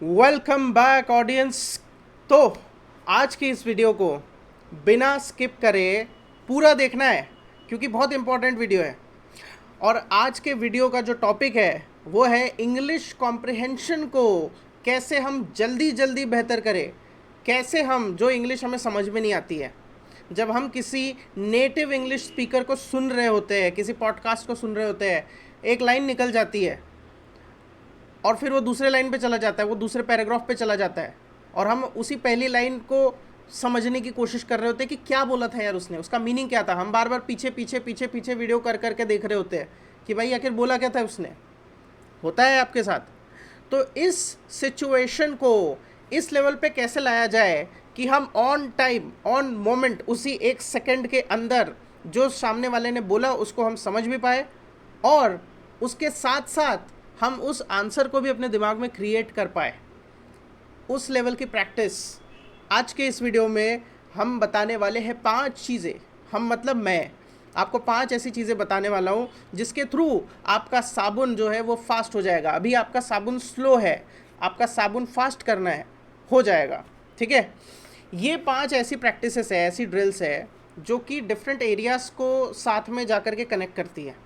Welcome back audience. तो आज की इस वीडियो को बिना स्किप करे पूरा देखना है क्योंकि बहुत इंपॉर्टेंट वीडियो है। और आज के वीडियो का जो टॉपिक है वो है इंग्लिश कॉम्प्रिहेंशन को कैसे हम जल्दी जल्दी बेहतर करें। कैसे हम जो इंग्लिश हमें समझ में नहीं आती है, जब हम किसी नेटिव इंग्लिश स्पीकर को सुन रहे होते हैं, किसी पॉडकास्ट को सुन रहे होते हैं, एक लाइन निकल जाती है और फिर वो दूसरे लाइन पे चला जाता है, वो दूसरे पैराग्राफ पे चला जाता है और हम उसी पहली लाइन को समझने की कोशिश कर रहे होते हैं कि क्या बोला था यार उसने, उसका मीनिंग क्या था। हम बार बार पीछे पीछे पीछे पीछे वीडियो कर करके देख रहे होते हैं कि भाई आखिर बोला क्या था उसने। होता है आपके साथ? तो इस सिचुएशन को इस लेवल पे कैसे लाया जाए कि हम ऑन टाइम ऑन मोमेंट उसी एक सेकंड के अंदर जो सामने वाले ने बोला उसको हम समझ भी पाए और उसके साथ साथ हम उस आंसर को भी अपने दिमाग में क्रिएट कर पाए। उस लेवल की प्रैक्टिस आज के इस वीडियो में हम बताने वाले हैं 5 चीज़ें। हम मतलब मैं आपको 5 ऐसी चीज़ें बताने वाला हूँ जिसके थ्रू आपका साबुन जो है वो फास्ट हो जाएगा। अभी आपका साबुन स्लो है, आपका साबुन फास्ट करना है, हो जाएगा। ठीक है, ये 5 ऐसी प्रैक्टिसेस है, ऐसी ड्रिल्स है जो कि डिफरेंट एरियाज़ को साथ में जा कर के कनेक्ट करती है।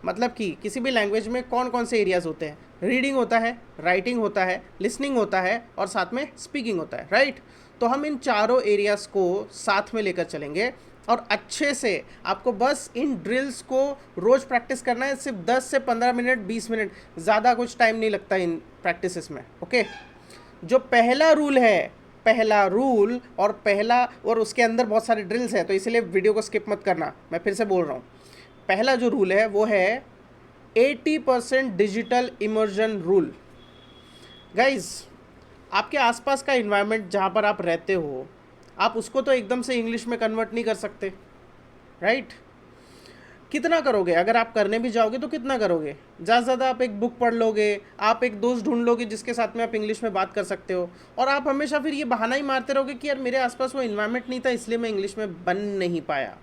मतलब कि किसी भी लैंग्वेज में कौन कौन से एरियाज़ होते हैं? रीडिंग होता है, राइटिंग होता है, लिसनिंग होता है और साथ में स्पीकिंग होता है, राइट। तो हम इन चारों एरियाज़ को साथ में लेकर चलेंगे और अच्छे से आपको बस इन ड्रिल्स को रोज़ प्रैक्टिस करना है। सिर्फ 10 से 15 मिनट, 20 मिनट, ज़्यादा कुछ टाइम नहीं लगता इन प्रैक्टिसेस में। ओके, जो पहला रूल है, पहला रूल और उसके अंदर बहुत सारे ड्रिल्स हैं, तो इसलिए वीडियो को स्किप मत करना, मैं फिर से बोल रहा हूँ। पहला जो रूल है वो है 80% डिजिटल इमर्जन रूल। गाइज, आपके आसपास का इन्वायरमेंट जहाँ पर आप रहते हो, आप उसको तो एकदम से इंग्लिश में कन्वर्ट नहीं कर सकते, राइट। कितना करोगे? अगर आप करने भी जाओगे तो कितना करोगे? ज़्यादा से ज़्यादा आप एक बुक पढ़ लोगे, आप एक दोस्त ढूंढ लोगे जिसके साथ में आप इंग्लिश में बात कर सकते हो, और आप हमेशा फिर ये बहाना ही मारते रहोगे कि यार मेरे आसपास वो इन्वायरमेंट नहीं था इसलिए मैं इंग्लिश में बन नहीं पाया।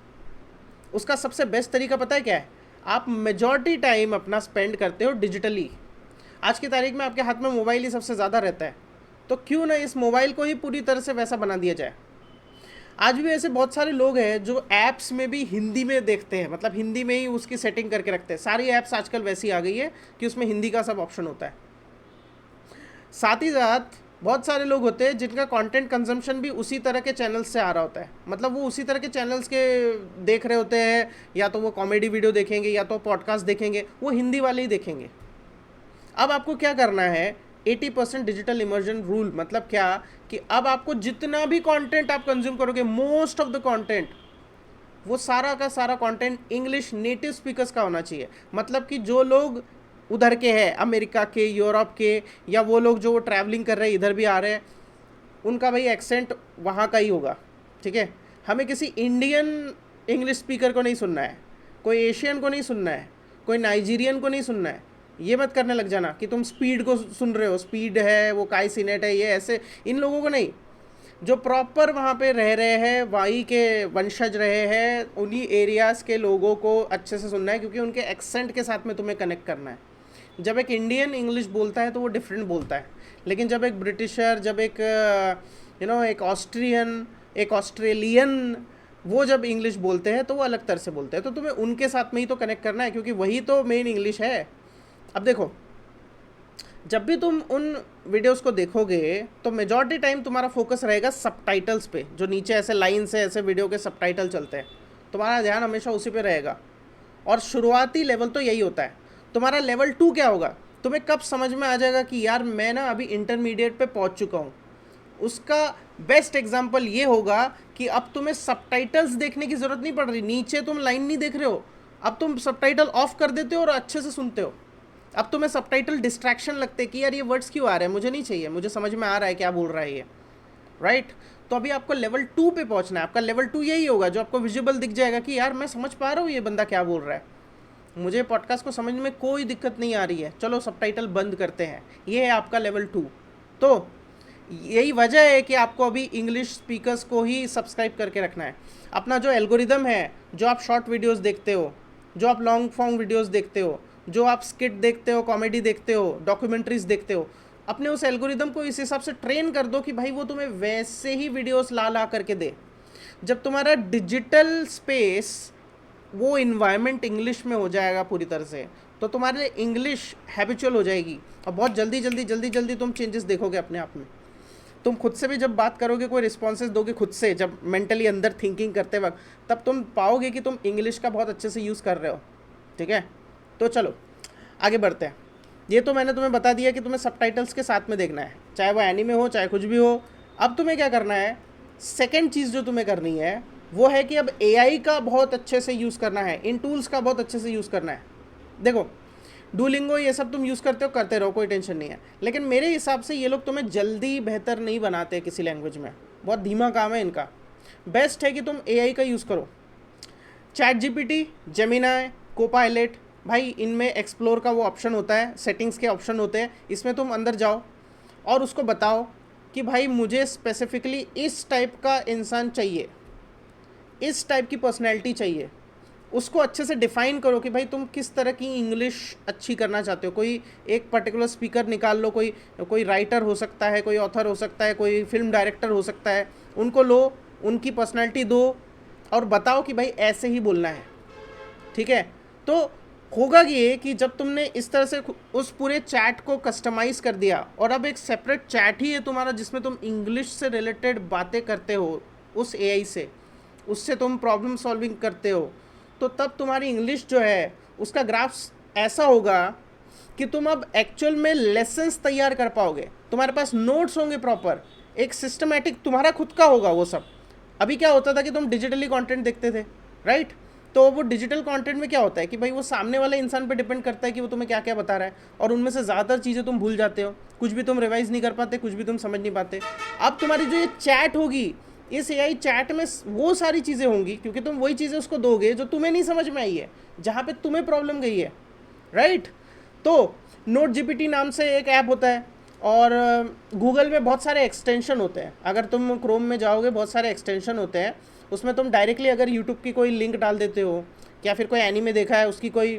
उसका सबसे बेस्ट तरीका पता है क्या है? आप मेजॉरिटी टाइम अपना स्पेंड करते हो डिजिटली। आज की तारीख में आपके हाथ में मोबाइल ही सबसे ज़्यादा रहता है, तो क्यों ना इस मोबाइल को ही पूरी तरह से वैसा बना दिया जाए। आज भी ऐसे बहुत सारे लोग हैं जो ऐप्स में भी हिंदी में देखते हैं, मतलब हिंदी में ही उसकी सेटिंग करके रखते हैं। सारी ऐप्स आजकल वैसी आ गई है कि उसमें हिंदी का सब ऑप्शन होता है। साथ ही साथ बहुत सारे लोग होते हैं जिनका कंटेंट कंजम्पशन भी उसी तरह के चैनल्स से आ रहा होता है, मतलब वो उसी तरह के चैनल्स के देख रहे होते हैं, या तो वो कॉमेडी वीडियो देखेंगे या तो पॉडकास्ट देखेंगे, वो हिंदी वाले ही देखेंगे। अब आपको क्या करना है? 80% डिजिटल इमर्जन रूल मतलब क्या कि अब आपको जितना भी कंटेंट आप कंज्यूम करोगे, मोस्ट ऑफ द कंटेंट, वो सारा का सारा कंटेंट इंग्लिश नेटिव स्पीकर्स का होना चाहिए। मतलब कि जो लोग उधर के हैं, अमेरिका के, यूरोप के, या वो लोग जो ट्रैवलिंग कर रहे हैं इधर भी आ रहे हैं, उनका भाई एक्सेंट वहाँ का ही होगा। ठीक है, हमें किसी इंडियन इंग्लिश स्पीकर को नहीं सुनना है, कोई एशियन को नहीं सुनना है, कोई नाइजीरियन को नहीं सुनना है। ये मत करने लग जाना कि तुम स्पीड को सुन रहे हो, स्पीड है, वो काई सिनेट है, ये ऐसे, इन लोगों को नहीं। जो प्रॉपर वहाँ पे रह रहे हैं, वहीं के वंशज रहे हैं, उन्हीं एरियाज़ के लोगों को अच्छे से सुनना है क्योंकि उनके एक्सेंट के साथ में तुम्हें कनेक्ट करना है। जब एक इंडियन इंग्लिश बोलता है तो वो डिफरेंट बोलता है, लेकिन जब एक ब्रिटिशर, जब एक एक ऑस्ट्रियन, एक ऑस्ट्रेलियन, वो जब इंग्लिश बोलते हैं तो वो अलग तरह से बोलते हैं। तो तुम्हें उनके साथ में ही तो कनेक्ट करना है क्योंकि वही तो मेन इंग्लिश है। अब देखो, जब भी तुम उन वीडियोस को देखोगे तो मेजॉरिटी टाइम तुम्हारा फोकस रहेगा सबटाइटल्स पे, जो नीचे ऐसे लाइन से ऐसे वीडियो के सबटाइटल चलते हैं, तुम्हारा ध्यान हमेशा उसी पे रहेगा। और शुरुआती लेवल तो यही होता है। तुम्हारा लेवल 2 क्या होगा? तुम्हें कब समझ में आ जाएगा कि यार मैं ना अभी इंटरमीडिएट पे पहुंच चुका हूँ? उसका बेस्ट एग्जाम्पल ये होगा कि अब तुम्हें सबटाइटल्स देखने की ज़रूरत नहीं पड़ रही, नीचे तुम लाइन नहीं देख रहे हो, अब तुम सबटाइटल ऑफ कर देते हो और अच्छे से सुनते हो। अब तुम्हें सबटाइटल डिस्ट्रैक्शन लगते कि यार ये वर्ड्स क्यों आ रहे हैं, मुझे नहीं चाहिए, मुझे समझ में आ रहा है क्या बोल रहा है ये, राइट। तो अभी आपको लेवल 2 पे पहुंचना है। आपका लेवल 2 यही होगा जो आपको विजिबल दिख जाएगा कि यार मैं समझ पा रहा हूँ ये बंदा क्या बोल रहा है, मुझे पॉडकास्ट को समझने में कोई दिक्कत नहीं आ रही है, चलो सबटाइटल बंद करते हैं। ये है आपका लेवल 2। तो यही वजह है कि आपको अभी इंग्लिश स्पीकर्स को ही सब्सक्राइब करके रखना है। अपना जो एल्गोरिदम है, जो आप शॉर्ट वीडियोस देखते हो, जो आप लॉन्ग फॉर्म वीडियोस देखते हो, जो आप स्किट देखते हो, कॉमेडी देखते हो, डॉक्यूमेंट्रीज देखते हो, अपने उस एल्गोरिदम को इस हिसाब से ट्रेन कर दो कि भाई वो तुम्हें वैसे ही वीडियोस ला ला करके दे। जब तुम्हारा डिजिटल स्पेस वो इन्वायरमेंट इंग्लिश में हो जाएगा पूरी तरह से, तो तुम्हारे लिए इंग्लिश हैबिचुअल हो जाएगी और बहुत जल्दी जल्दी जल्दी जल्दी तुम चेंजेस देखोगे अपने आप में। तुम खुद से भी जब बात करोगे, कोई रिस्पॉन्सेज दोगे खुद से, जब मेंटली अंदर थिंकिंग करते वक्त, तब तुम पाओगे कि तुम इंग्लिश का बहुत अच्छे से यूज़ कर रहे हो। ठीक है, तो चलो आगे बढ़ते हैं। ये तो मैंने तुम्हें बता दिया कि तुम्हें सबटाइटल्स के साथ में देखना है, चाहे वो एनीमे हो चाहे कुछ भी हो। अब तुम्हें क्या करना है, सेकेंड चीज़ जो तुम्हें करनी है वो है कि अब एआई का बहुत अच्छे से यूज़ करना है, इन टूल्स का बहुत अच्छे से यूज़ करना है। देखो डुओलिंगो ये सब तुम यूज़ करते हो, करते रहो, कोई टेंशन नहीं है, लेकिन मेरे हिसाब से ये लोग तुम्हें जल्दी बेहतर नहीं बनाते किसी लैंग्वेज में, बहुत धीमा काम है इनका। बेस्ट है कि तुम एआई का यूज़ करो, चैट जीपीटी, जेमिनाई, कोपायलट। भाई इनमें एक्सप्लोर का वो ऑप्शन होता है, सेटिंग्स के ऑप्शन होते हैं, इसमें तुम अंदर जाओ और उसको बताओ कि भाई मुझे स्पेसिफिकली इस टाइप का इंसान चाहिए, इस टाइप की पर्सनैलिटी चाहिए। उसको अच्छे से डिफ़ाइन करो कि भाई तुम किस तरह की इंग्लिश अच्छी करना चाहते हो। कोई एक पर्टिकुलर स्पीकर निकाल लो, कोई कोई राइटर हो सकता है, कोई ऑथर हो सकता है, कोई फिल्म डायरेक्टर हो सकता है, उनको लो, उनकी पर्सनैलिटी दो और बताओ कि भाई ऐसे ही बोलना है। ठीक है, तो होगा ये कि जब तुमने इस तरह से उस पूरे चैट को कस्टमाइज़ कर दिया और अब एक सेपरेट चैट ही है तुम्हारा जिसमें तुम इंग्लिश से रिलेटेड बातें करते हो उस एआई से, उससे तुम प्रॉब्लम सॉल्विंग करते हो, तो तब तुम्हारी इंग्लिश जो है उसका ग्राफ ऐसा होगा कि तुम अब एक्चुअल में लेसन्स तैयार कर पाओगे, तुम्हारे पास नोट्स होंगे प्रॉपर, एक सिस्टमेटिक तुम्हारा खुद का होगा वो सब। अभी क्या होता था कि तुम डिजिटली कंटेंट देखते थे, राइट? तो वो डिजिटल कंटेंट में क्या होता है कि भाई वो सामने वाले इंसान पे डिपेंड करता है कि वो तुम्हें क्या क्या बता रहा है, और उनमें से ज़्यादातर चीज़ें तुम भूल जाते हो, कुछ भी तुम रिवाइज नहीं कर पाते, कुछ भी तुम समझ नहीं पाते। अब तुम्हारी जो ये चैट होगी, इस एआई चैट में वो सारी चीज़ें होंगी, क्योंकि तुम वही चीज़ें उसको दोगे जो तुम्हें नहीं समझ में आई है, जहाँ पे तुम्हें प्रॉब्लम गई है, राइट? तो नोट जीपीटी नाम से एक ऐप होता है, और गूगल में बहुत सारे एक्सटेंशन होते हैं। अगर तुम क्रोम में जाओगे, बहुत सारे एक्सटेंशन होते हैं, उसमें तुम डायरेक्टली अगर यूट्यूब की कोई लिंक डाल देते हो या फिर कोई एनीमे देखा है उसकी कोई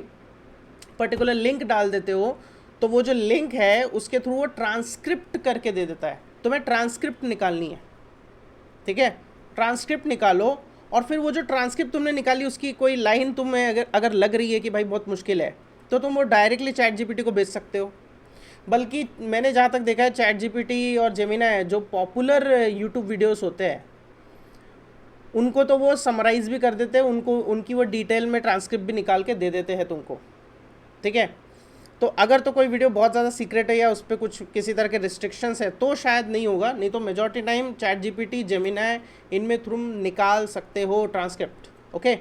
पर्टिकुलर लिंक डाल देते हो, तो वो जो लिंक है उसके थ्रू वो ट्रांसक्रिप्ट करके दे देता है। तुम्हें ट्रांसक्रिप्ट निकालनी है, ठीक है? ट्रांसक्रिप्ट निकालो, और फिर वो जो ट्रांसक्रिप्ट तुमने निकाली उसकी कोई लाइन तुम्हें अगर लग रही है कि भाई बहुत मुश्किल है, तो तुम वो डायरेक्टली चैट जीपीटी को भेज सकते हो। बल्कि मैंने जहाँ तक देखा है, चैट जीपीटी और जेमिनाई जो पॉपुलर यूट्यूब वीडियोस होते हैं उनको तो वो समराइज़ भी कर देते हैं, उनको उनकी वो डिटेल में ट्रांसक्रिप्ट भी निकाल के दे देते हैं तुमको, ठीक है? तो अगर तो कोई वीडियो बहुत ज़्यादा सीक्रेट है या उस पर कुछ किसी तरह के रिस्ट्रिक्शंस है तो शायद नहीं होगा, नहीं तो majority time chat GPT, Gemini, इनमें तुम निकाल सकते हो ट्रांसक्रिप्ट। ओके,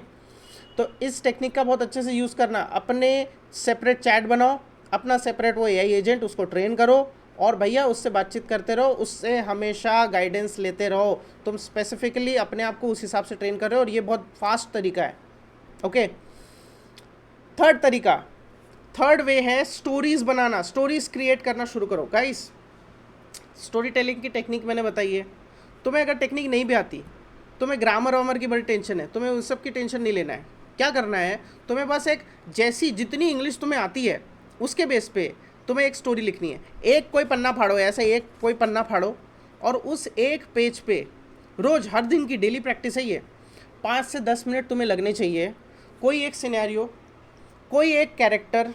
तो इस टेक्निक का बहुत अच्छे से यूज़ करना। अपने सेपरेट चैट बनाओ, अपना सेपरेट वो एआई एजेंट, उसको ट्रेन करो और भैया उससे बातचीत करते रहो, उससे हमेशा गाइडेंस लेते रहो। तुम स्पेसिफिकली अपने आप को उस हिसाब से ट्रेन कर रहे हो, और ये बहुत फास्ट तरीका है। ओके, थर्ड तरीका, थर्ड वे है स्टोरीज़ बनाना, स्टोरीज़ क्रिएट करना शुरू करो। गाइस, स्टोरी टेलिंग की टेक्निक मैंने बताई है। तुम्हें अगर टेक्निक नहीं भी आती, तुम्हें ग्रामर वामर की बड़ी टेंशन है, तुम्हें उस सब की टेंशन नहीं लेना है। क्या करना है, तुम्हें बस एक जैसी जितनी इंग्लिश तुम्हें आती है उसके बेस पे तुम्हें एक स्टोरी लिखनी है। एक कोई पन्ना फाड़ो, ऐसा एक कोई पन्ना फाड़ो, और उस एक पेज पे रोज़, हर दिन की डेली प्रैक्टिस है ये, 5 से 10 मिनट तुम्हें लगने चाहिए। कोई एक सिनेरियो, कोई एक कैरेक्टर,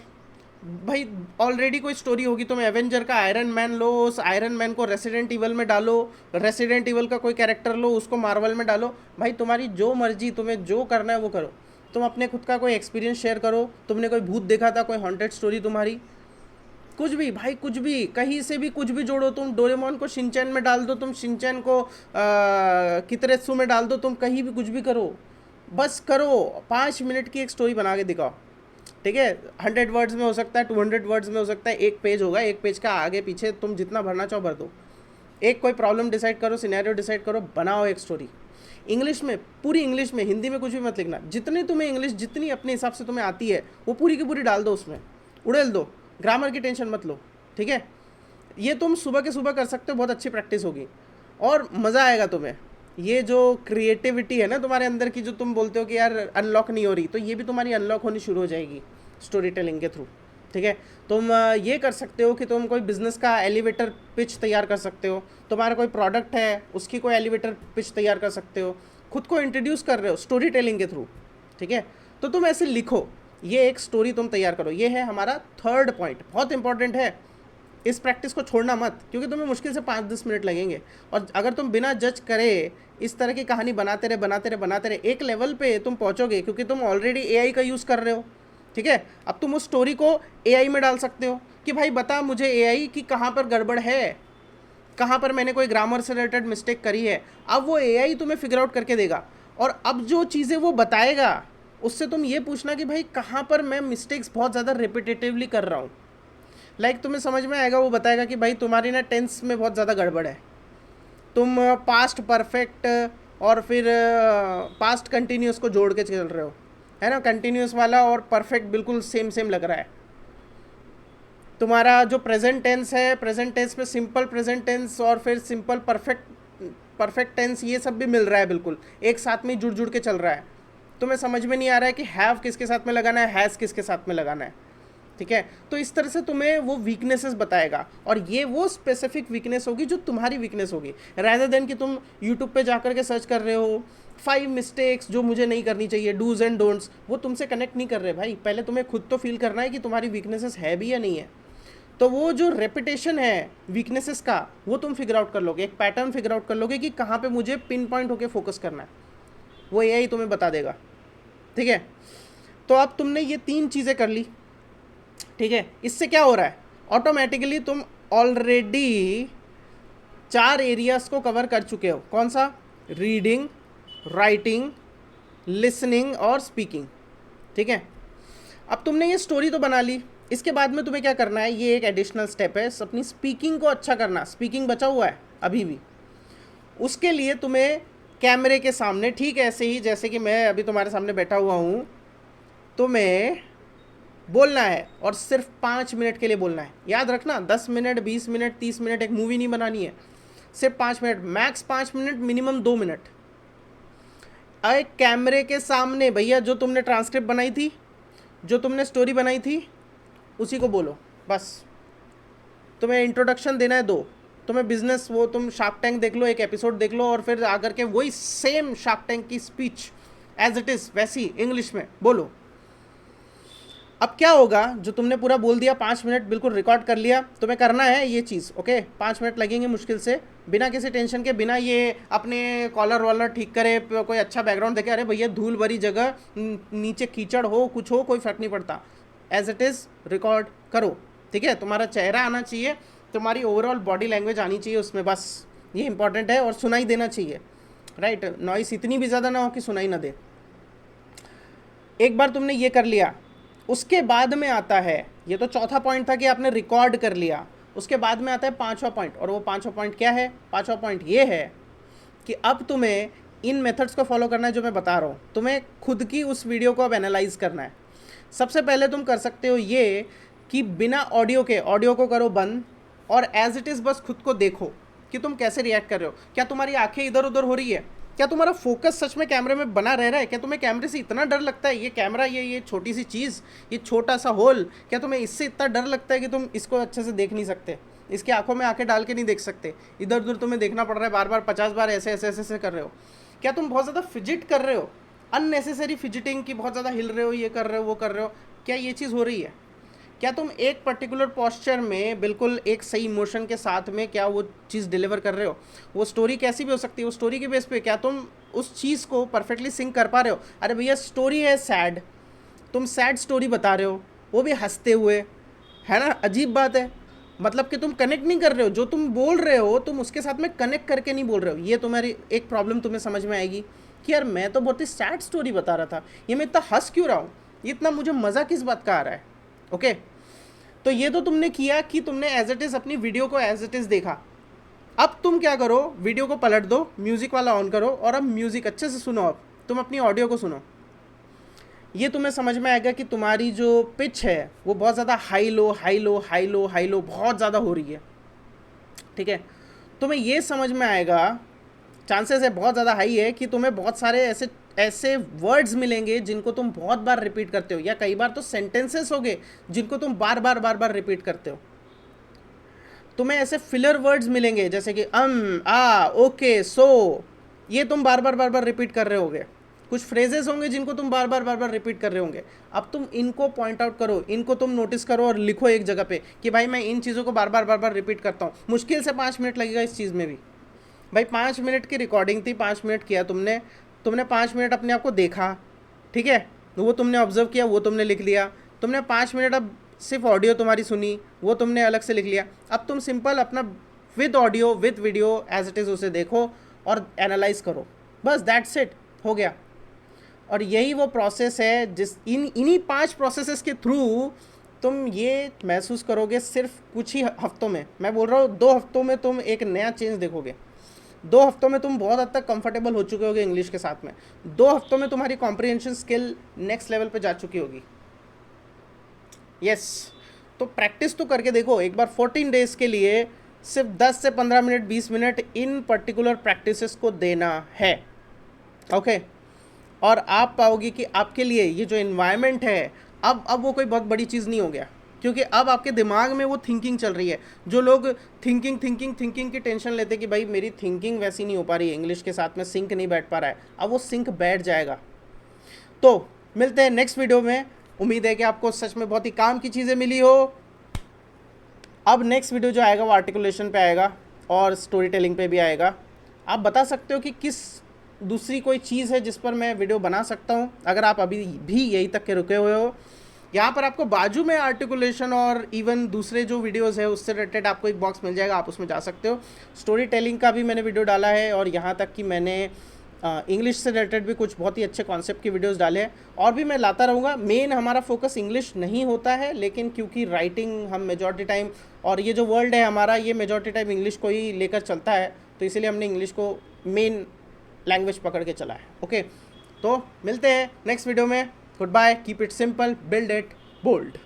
भाई ऑलरेडी कोई स्टोरी होगी, तुम एवेंजर का आयरन मैन लो, उस आयरन मैन को रेसिडेंट इवल में डालो, रेसिडेंट इवल का कोई कैरेक्टर लो, उसको मार्वल में डालो। भाई तुम्हारी जो मर्जी, तुम्हें जो करना है वो करो। तुम अपने खुद का कोई एक्सपीरियंस शेयर करो, तुमने कोई भूत देखा था, कोई हॉन्टेड स्टोरी तुम्हारी, कुछ भी भाई, कुछ भी, कहीं से भी कुछ भी जोड़ो। तुम डोरेमोन को शिनचैन में डाल दो, तुम शिनचैन को कितरेत्सु में डाल दो, तुम कहीं भी कुछ भी करो, बस करो। 5 मिनट की एक स्टोरी बना के दिखाओ, ठीक है? 100 वर्ड्स में हो सकता है, 200 वर्ड्स में हो सकता है, एक पेज होगा, एक पेज का आगे पीछे तुम जितना भरना चाहो भर दो। एक कोई प्रॉब्लम डिसाइड करो, सिनेरियो डिसाइड करो, बनाओ एक स्टोरी। इंग्लिश में, पूरी इंग्लिश में, हिंदी में कुछ भी मत लिखना। जितनी तुम्हें इंग्लिश, जितनी अपने हिसाब से तुम्हें आती है वो पूरी की पूरी डाल दो, उसमें उड़ेल दो, ग्रामर की टेंशन मत लो, ठीक है? ये तुम सुबह के सुबह कर सकते हो, बहुत अच्छी प्रैक्टिस होगी और मज़ा आएगा तुम्हें। ये जो क्रिएटिविटी है ना तुम्हारे अंदर की, जो तुम बोलते हो कि यार अनलॉक नहीं हो रही, तो ये भी तुम्हारी अनलॉक होनी शुरू हो जाएगी स्टोरी टेलिंग के थ्रू। ठीक है। तुम ये कर सकते हो कि तुम कोई बिजनेस का एलिवेटर पिच तैयार कर सकते हो, तुम्हारा कोई प्रोडक्ट है उसकी कोई एलिवेटर पिच तैयार कर सकते हो, खुद को इंट्रोड्यूस कर रहे हो स्टोरी टेलिंग के थ्रू, ठीक है। तो तुम ऐसे लिखो, ये एक स्टोरी तुम तैयार करो। ये है हमारा थर्ड पॉइंट, बहुत इंपॉर्टेंट है। इस प्रैक्टिस को छोड़ना मत, क्योंकि तुम्हें मुश्किल से 5-10 मिनट लगेंगे, और अगर तुम बिना जज करे इस तरह की कहानी बनाते रहे एक लेवल पे तुम पहुंचोगे, क्योंकि तुम ऑलरेडी एआई का यूज़ कर रहे हो, ठीक है। अब तुम उस स्टोरी को एआई में डाल सकते हो कि भाई बता मुझे एआई कि कहाँ पर गड़बड़ है, कहाँ पर मैंने कोई ग्रामर से रिलेटेड मिस्टेक करी है। अब वो एआई तुम्हें फिगर आउट करके देगा, और अब जो चीज़ें वो बताएगा उससे तुम ये पूछना कि भाई कहाँ पर मैं मिस्टेक्स बहुत ज़्यादा रिपीटेटिवली कर रहा हूँ। लाइक तुम्हें समझ में आएगा, वो बताएगा कि भाई तुम्हारी ना टेंस में बहुत ज़्यादा गड़बड़ है, तुम पास्ट परफेक्ट और फिर पास्ट कंटिन्यूस को जोड़ के चल रहे हो, है ना। कंटिन्यूस वाला और परफेक्ट बिल्कुल सेम सेम लग रहा है। तुम्हारा जो प्रेजेंट टेंस है, प्रेजेंट टेंस में सिंपल प्रेजेंट टेंस और फिर सिंपल परफेक्ट टेंस, ये सब भी मिल रहा है, बिल्कुल एक साथ में जुड़ जुड़ के चल रहा है। तुम्हें समझ में नहीं आ रहा है कि हैव किसके साथ में लगाना है, हैज़ किसके साथ में लगाना है, ठीक है। तो इस तरह से तुम्हें वो वीकनेसेस बताएगा, और ये वो स्पेसिफिक वीकनेस होगी जो तुम्हारी वीकनेस होगी, रादर देन कि तुम यूट्यूब पे जाकर के सर्च कर रहे हो 5 मिस्टेक्स जो मुझे नहीं करनी चाहिए, डूज एंड डोंट्स। वो तुमसे कनेक्ट नहीं कर रहे भाई। पहले तुम्हें खुद तो फील करना है कि तुम्हारी वीकनेसेस है भी या नहीं है। तो वो जो रेपिटेशन है वीकनेसेस का, वो तुम फिगर आउट कर लोगे, एक पैटर्न फिगर आउट कर लोगे कि कहाँ पे मुझे पिन पॉइंट होकर फोकस करना है, वो एआई तुम्हें बता देगा, ठीक है। तो अब तुमने ये 3 चीज़ें कर ली, ठीक है। इससे क्या हो रहा है, ऑटोमेटिकली तुम ऑलरेडी 4 एरियाज को कवर कर चुके हो। कौन सा? रीडिंग, राइटिंग, लिसनिंग और स्पीकिंग, ठीक है। अब तुमने ये स्टोरी तो बना ली, इसके बाद में तुम्हें क्या करना है, ये एक एडिशनल स्टेप है, अपनी स्पीकिंग को अच्छा करना। स्पीकिंग बचा हुआ है अभी भी। उसके लिए तुम्हें कैमरे के सामने, ठीक ऐसे ही जैसे कि मैं अभी तुम्हारे सामने बैठा हुआ हूँ, तुम्हें बोलना है, और सिर्फ 5 मिनट के लिए बोलना है। याद रखना, 10 मिनट, 20 मिनट, 30 मिनट एक मूवी नहीं बनानी है, सिर्फ 5 minute, max 5 minute, minimum 2 minute. एक कैमरे के सामने भैया, जो तुमने ट्रांसक्रिप्ट बनाई थी, जो तुमने स्टोरी बनाई थी, उसी को बोलो बस। तुम्हें इंट्रोडक्शन देना है 2, तुम्हें बिजनेस, वो तुम शार्क टैंक देख लो, एक एपिसोड देख लो, और फिर आकर के वही सेम शार्क टैंक की स्पीच एज इट इज़ वैसी इंग्लिश में बोलो। अब क्या होगा, जो तुमने पूरा बोल दिया, 5 मिनट बिल्कुल रिकॉर्ड कर लिया, तुम्हें करना है ये चीज़, ओके। 5 मिनट लगेंगे मुश्किल से, बिना किसी टेंशन के, बिना ये अपने कॉलर वॉलर ठीक करे, कोई अच्छा बैकग्राउंड देखे, अरे भैया धूल भरी जगह, नीचे कीचड़ हो, कुछ हो, कोई फर्क नहीं पड़ता, एज इट इज़ रिकॉर्ड करो, ठीक है। तुम्हारा चेहरा आना चाहिए, तुम्हारी ओवरऑल बॉडी लैंग्वेज आनी चाहिए उसमें, बस ये इंपॉर्टेंट है। और सुनाई देना चाहिए, राइट। नॉइस इतनी भी ज़्यादा ना हो कि सुनाई ना दे। एक बार तुमने ये कर लिया, उसके बाद में आता है, ये तो चौथा पॉइंट था कि आपने रिकॉर्ड कर लिया, उसके बाद में आता है 5वां पॉइंट। और वो 5वां पॉइंट क्या है? 5वां पॉइंट ये है कि अब तुम्हें इन मेथड्स को फॉलो करना है जो मैं बता रहा हूँ। तुम्हें खुद की उस वीडियो को अब एनालाइज करना है। सबसे पहले तुम कर सकते हो ये कि बिना ऑडियो के, ऑडियो को करो बंद, और एज इट इज़ बस खुद को देखो कि तुम कैसे रिएक्ट कर रहे हो। क्या तुम्हारी आंखें इधर उधर हो रही है? क्या तुम्हारा फोकस सच में कैमरे में बना रह रहा है? क्या तुम्हें कैमरे से इतना डर लगता है? ये कैमरा, ये छोटी सी चीज़, ये छोटा सा होल, क्या तुम्हें इससे इतना डर लगता है कि तुम इसको अच्छे से देख नहीं सकते, इसके आंखों में आंखें डाल के नहीं देख सकते, इधर उधर तुम्हें देखना पड़ रहा है बार बार, 50 बार ऐसे ऐसे ऐसे ऐसे कर रहे हो? क्या तुम बहुत ज़्यादा फिजिट कर रहे हो, अननेसेसरी फिजिटिंग की, बहुत ज़्यादा हिल रहे हो, ये कर रहे हो, वो कर रहे हो? क्या ये चीज़ हो रही है? क्या तुम एक पर्टिकुलर पॉस्चर में बिल्कुल एक सही इमोशन के साथ में क्या वो चीज़ डिलीवर कर रहे हो? वो स्टोरी कैसी भी हो सकती है, वो स्टोरी के बेस पे क्या तुम उस चीज़ को परफेक्टली सिंक कर पा रहे हो? अरे भैया स्टोरी है सैड, तुम सैड स्टोरी बता रहे हो, वो भी हंसते हुए, है ना? अजीब बात है, मतलब कि तुम कनेक्ट नहीं कर रहे हो, जो तुम बोल रहे हो तुम उसके साथ में कनेक्ट करके नहीं बोल रहे हो। ये तुम्हारी एक प्रॉब्लम तुम्हें समझ में आएगी कि यार मैं तो बहुत ही सैड स्टोरी बता रहा था, ये मैं इतना हंस क्यों रहा हूँ, ये इतना मुझे मज़ा किस बात का आ रहा है? ओके, तो ये तो तुमने किया कि तुमने एज इट इज़ अपनी वीडियो को एज इट इज़ देखा। अब तुम क्या करो, वीडियो को पलट दो, म्यूज़िक वाला ऑन करो, और अब म्यूज़िक अच्छे से सुनो। अब तुम अपनी ऑडियो को सुनो, ये तुम्हें समझ में आएगा कि तुम्हारी जो पिच है वो बहुत ज़्यादा high low high low high low high low बहुत ज़्यादा हो रही है, ठीक है। तुम्हें ये समझ में आएगा, चांसेस है बहुत ज़्यादा हाई है कि तुम्हें बहुत सारे ऐसे ऐसे वर्ड्स मिलेंगे जिनको तुम बहुत बार रिपीट करते हो, या कई बार तो सेंटेंसेस होंगे जिनको तुम बार बार रिपीट करते हो। तुम्हें ऐसे फिलर वर्ड्स मिलेंगे जैसे कि आ, ओके, सो, ये तुम बार बार रिपीट कर रहे होगे। कुछ फ्रेजेस होंगे जिनको तुम बार बार रिपीट कर रहे होंगे। अब तुम इनको पॉइंट आउट करो, इनको तुम नोटिस करो और लिखो एक जगह पे कि भाई मैं इन चीज़ों को बार बार रिपीट करता हूँ। मुश्किल से 5 मिनट लगेगा इस चीज़ में भी। भाई 5 मिनट की रिकॉर्डिंग थी, 5 मिनट किया तुमने, तुमने 5 मिनट अपने आप को देखा, ठीक है, वो तुमने ऑब्जर्व किया, वो तुमने लिख लिया। तुमने 5 मिनट अब सिर्फ ऑडियो तुम्हारी सुनी, वो तुमने अलग से लिख लिया। अब तुम सिंपल अपना with audio with video as it is उसे देखो और एनालाइज करो, बस दैट्स इट, हो गया। और यही वो प्रोसेस है जिस इन्हीं 5 प्रोसेसेस के थ्रू तुम ये महसूस करोगे सिर्फ कुछ ही हफ्तों में। मैं बोल रहा हूँ 2 हफ्तों में तुम एक नया चेंज देखोगे। 2 हफ्तों में तुम बहुत हद तक कंफर्टेबल हो चुके होगे इंग्लिश के साथ में। 2 हफ्तों में तुम्हारी कॉम्प्रिहेंशन स्किल नेक्स्ट लेवल पे जा चुकी होगी। यस, तो प्रैक्टिस तो करके देखो एक बार। 14 डेज के लिए सिर्फ 10 से 15 minute 20 minute in particular practices को देना है, ओके। और आप पाओगे कि आपके लिए ये जो इन्वायरमेंट है अब वो कोई बहुत बड़ी चीज़ नहीं हो गया, क्योंकि अब आपके दिमाग में वो थिंकिंग चल रही है। जो लोग थिंकिंग की टेंशन लेते हैं कि भाई मेरी थिंकिंग वैसी नहीं हो पा रही है, इंग्लिश के साथ में सिंक नहीं बैठ पा रहा है, अब वो सिंक बैठ जाएगा। तो मिलते हैं नेक्स्ट वीडियो में। उम्मीद है कि आपको सच में बहुत ही काम की चीज़ें मिली हो। अब नेक्स्ट वीडियो जो आएगा वो आर्टिकुलेशन पे आएगा और स्टोरी टेलिंग पे भी आएगा। आप बता सकते हो कि किस दूसरी कोई चीज़ है जिस पर मैं वीडियो बना सकता हूँ, अगर आप अभी भी यही तक के रुके हुए हो। यहाँ पर आपको बाजू में आर्टिकुलेशन और इवन दूसरे जो वीडियोस है उससे रिलेटेड आपको एक बॉक्स मिल जाएगा, आप उसमें जा सकते हो। स्टोरी टेलिंग का भी मैंने वीडियो डाला है, और यहाँ तक कि मैंने इंग्लिश से रिलेटेड भी कुछ बहुत ही अच्छे कॉन्सेप्ट की वीडियोस डाले हैं, और भी मैं लाता रहूँगा। मेन हमारा फोकस इंग्लिश नहीं होता है, लेकिन क्योंकि राइटिंग हम मेजॉरिटी टाइम, और ये जो वर्ल्ड है हमारा ये मेजॉरिटी टाइम इंग्लिश को ही लेकर चलता है, तो इसीलिए हमने इंग्लिश को मेन लैंग्वेज पकड़ के चला है, ओके। तो मिलते हैं नेक्स्ट वीडियो में। Good bye, keep it simple, build it bold.